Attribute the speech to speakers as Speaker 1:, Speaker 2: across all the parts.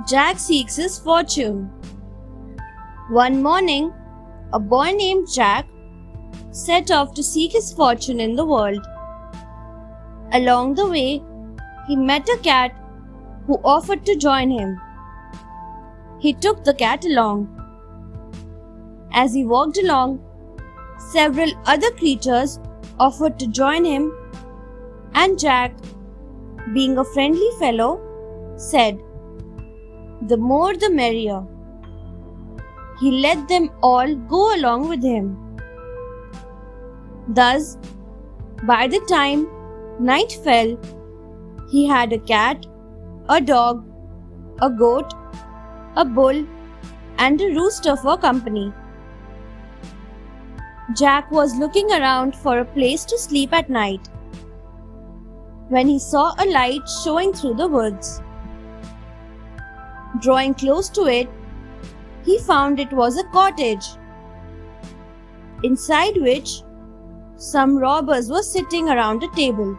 Speaker 1: Jack seeks his fortune. One morning, a boy named Jack set off to seek his fortune in the world. Along the way, he met a cat who offered to join him. He took the cat along. As he walked along, several other creatures offered to join him, and Jack, being a friendly fellow, said, "The more the merrier." He let them all go along with him. Thus, by the time night fell, he had a cat, a dog, a goat, a bull, and a rooster for company. Jack was looking around for a place to sleep at night when he saw a light showing through the woods. Drawing close to it, he found it was a cottage, inside which some robbers were sitting around a table,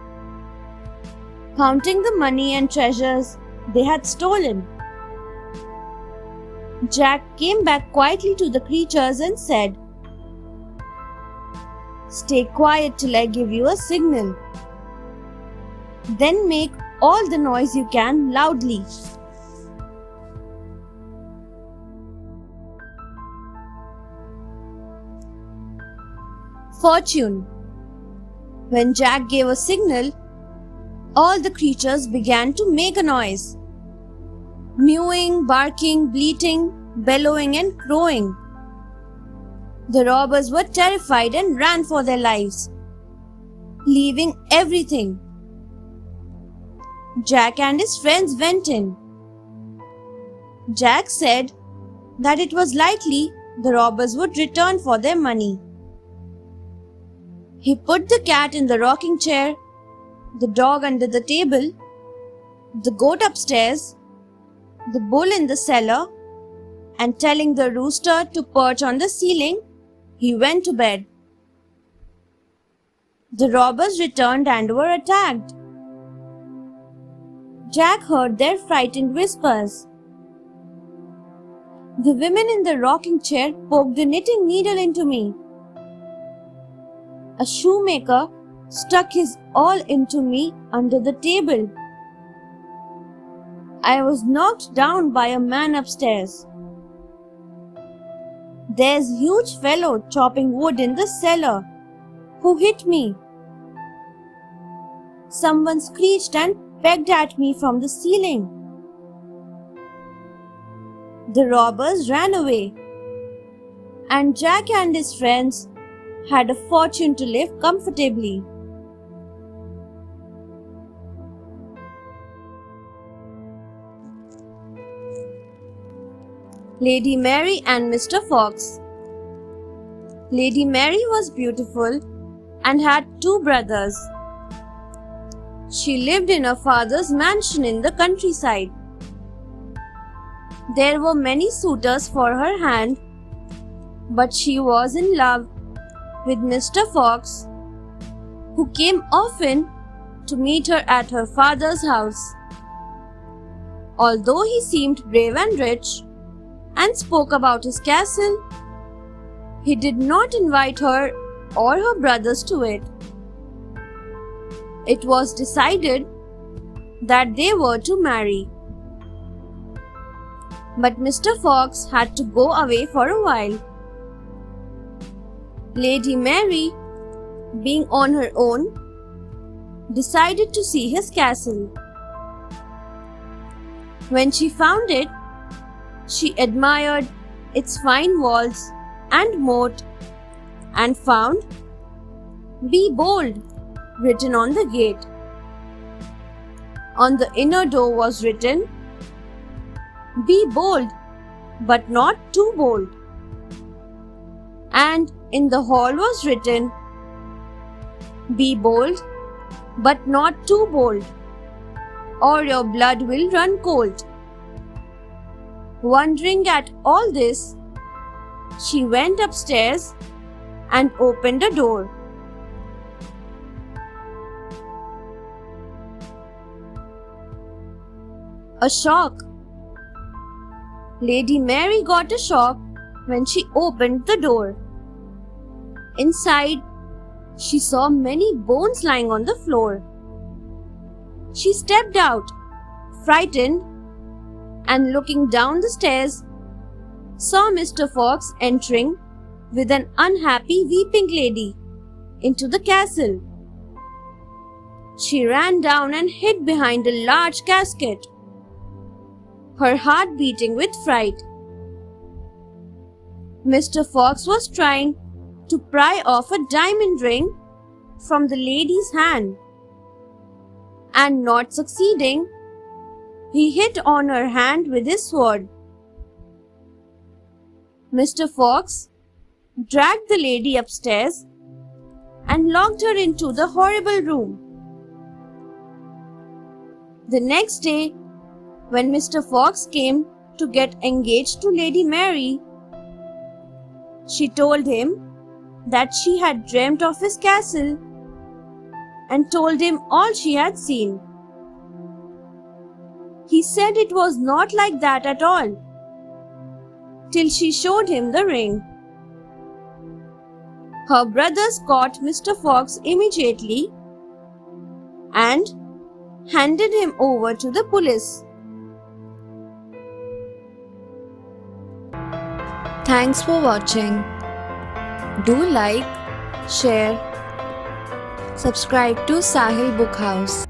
Speaker 1: counting the money and treasures they had stolen. Jack came back quietly to the creatures and said, "Stay quiet till I give you a signal. Then make all the noise you can loudly." Fortune. When Jack gave a signal, all the creatures began to make a noise. Mewing, barking, bleating, bellowing and crowing. The robbers were terrified and ran for their lives, leaving everything. Jack and his friends went in. Jack said that it was likely the robbers would return for their money. He put the cat in the rocking chair, the dog under the table, the goat upstairs, the bull in the cellar, and telling the rooster to perch on the ceiling, he went to bed. The robbers returned and were attacked. Jack heard their frightened whispers. "The women in the rocking chair poked a knitting needle into me. A shoemaker stuck his awl into me under the table. I was knocked down by a man upstairs. There's a huge fellow chopping wood in the cellar who hit me. Someone screeched and pegged at me from the ceiling." The robbers ran away, and Jack and his friends had a fortune to live comfortably. Lady Mary and Mr. Fox. Lady Mary was beautiful and had 2 brothers. She lived in her father's mansion in the countryside. There were many suitors for her hand, but she was in love with Mr. Fox, who came often to meet her at her father's house. Although he seemed brave and rich, and spoke about his castle, he did not invite her or her brothers to it. It was decided that they were to marry. But Mr. Fox had to go away for a while. Lady Mary, being on her own, decided to see his castle. When she found it, she admired its fine walls and moat and found "Be bold" written on the gate. On the inner door was written "Be bold, but not too bold." And in the hall was written "Be bold, but not too bold, or your blood will run cold." Wondering at all this, she went upstairs and opened a door. A shock. Lady Mary got a shock when she opened the door. Inside, she saw many bones lying on the floor. She stepped out, frightened, and looking down the stairs, saw Mr. Fox entering with an unhappy weeping lady into the castle. She ran down and hid behind a large casket, her heart beating with fright. Mr. Fox was trying to pry off a diamond ring from the lady's hand, and not succeeding, he hit on her hand with his sword. Mr. Fox dragged the lady upstairs and locked her into the horrible room. The next day, when Mr. Fox came to get engaged to Lady Mary, she told him that she had dreamt of his castle and told him all she had seen. He said it was not like that at all, till she showed him the ring. Her brothers caught Mr. Fox immediately and handed him over to the police.
Speaker 2: Thanks for watching. Do like, share, subscribe to Sahil Book House.